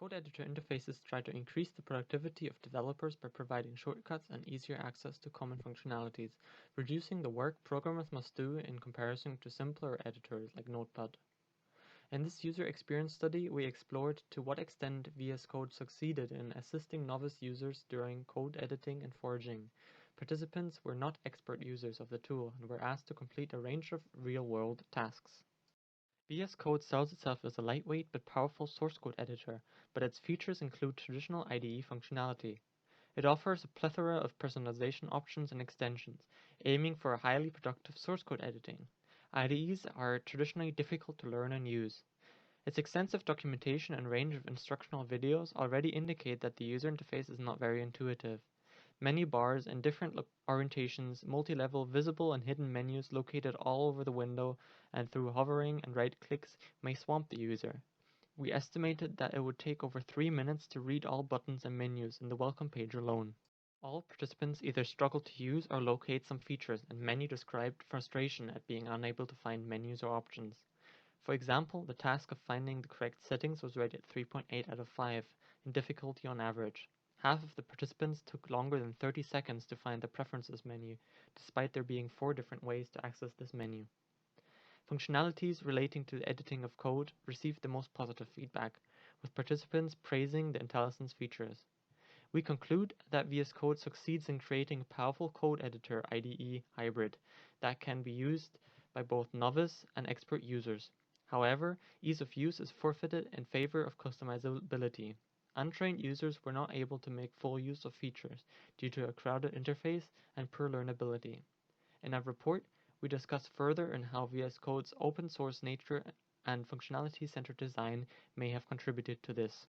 Code editor interfaces try to increase the productivity of developers by providing shortcuts and easier access to common functionalities, reducing the work programmers must do in comparison to simpler editors like Notepad. In this user experience study, we explored to what extent VS Code succeeded in assisting novice users during code editing and foraging. Participants were not expert users of the tool and were asked to complete a range of real-world tasks. VS Code sells itself as a lightweight but powerful source code editor, but its features include traditional IDE functionality. It offers a plethora of personalization options and extensions, aiming for a highly productive source code editing. IDEs are traditionally difficult to learn and use. Its extensive documentation and range of instructional videos already indicate that the user interface is not very intuitive. Many bars in different orientations, multi-level visible and hidden menus located all over the window, and through hovering and right clicks may swamp the user. We estimated that it would take over 3 minutes to read all buttons and menus in the welcome page alone. All participants either struggled to use or locate some features, and many described frustration at being unable to find menus or options. For example, the task of finding the correct settings was rated 3.8 out of 5 in difficulty on average. Half of the participants took longer than 30 seconds to find the Preferences menu, despite there being 4 different ways to access this menu. Functionalities relating to the editing of code received the most positive feedback, with participants praising the IntelliSense features. We conclude that VS Code succeeds in creating a powerful code editor IDE hybrid that can be used by both novice and expert users. However, ease of use is forfeited in favor of customizability. Untrained users were not able to make full use of features due to a crowded interface and poor learnability. In our report, we discuss further on how VS Code's open source nature and functionality-centered design may have contributed to this.